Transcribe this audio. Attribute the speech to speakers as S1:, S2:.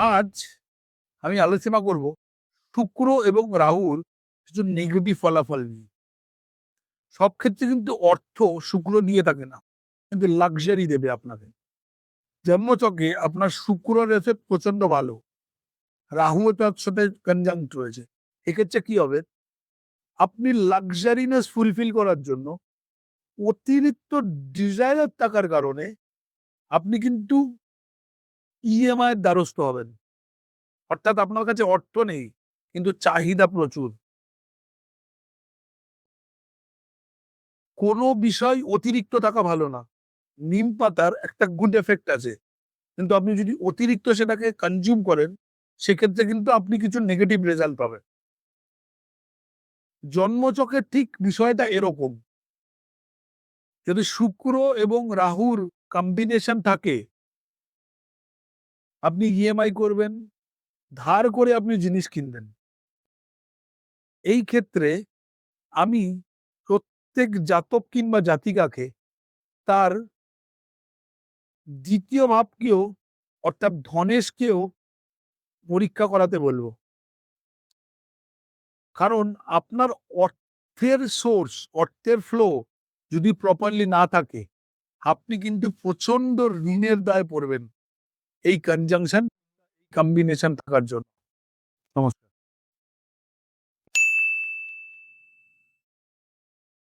S1: আজ আমি আলোচনা করব শুক্র এবং রাহুর কিছু নেগেটিভ ফলাফল নিয়ে। সব ক্ষেত্রে কিন্তু অর্থ শুক্র নিয়ে থাকে না, কিন্তু লাক্সারি দেবে আপনাকে। জন্মচকে আপনার শুক্র রয়েছে প্রচন্ড ভালো, রাহু তার সাথে কনজাংক্ট রয়েছে। এক্ষেত্রে কি হবে, আপনি লাক্সারিনেস ফুলফিল করার জন্য অতিরিক্ত ডিজায়ার থাকার কারণে আপনি কিন্তু ইএমআই এর দ্বারস্থ হবেন। অর্থাৎ আপনার কাছে অর্থ নেই, কিন্তু চাহিদা প্রচুর। কোনো বিষয় অতিরিক্ত টাকা ভালো না। নিম পাতার একটা গুড এফেক্ট আছে, কিন্তু আপনি যদি অতিরিক্ত সেটাকে কনজিউম করেন, সেক্ষেত্রে কিন্তু আপনি কিছু নেগেটিভ রেজাল্ট পাবেন। জন্মচকের ঠিক বিষয়টা এরকম। যদি শুক্র এবং রাহুর কম্বিনেশন থাকে, আপনি ইএমআই করবেন, ধার করে আপনি জিনিস কিনবেন। এই ক্ষেত্রে আমি প্রত্যেক জাতক কিংবা জাতিকাকে তার দ্বিতীয় ভাবকেও, অর্থাৎ ধনেশকেও পরীক্ষা করাতে বলবো। কারণ আপনার অর্থের সোর্স, অর্থের ফ্লো যদি প্রপারলি না থাকে, আপনি কিন্তু প্রচন্ড ঋণের দায়ে পড়বেন এই কনজাংশন, কম্বিনেশন থাকার জন্য। নমস্কার।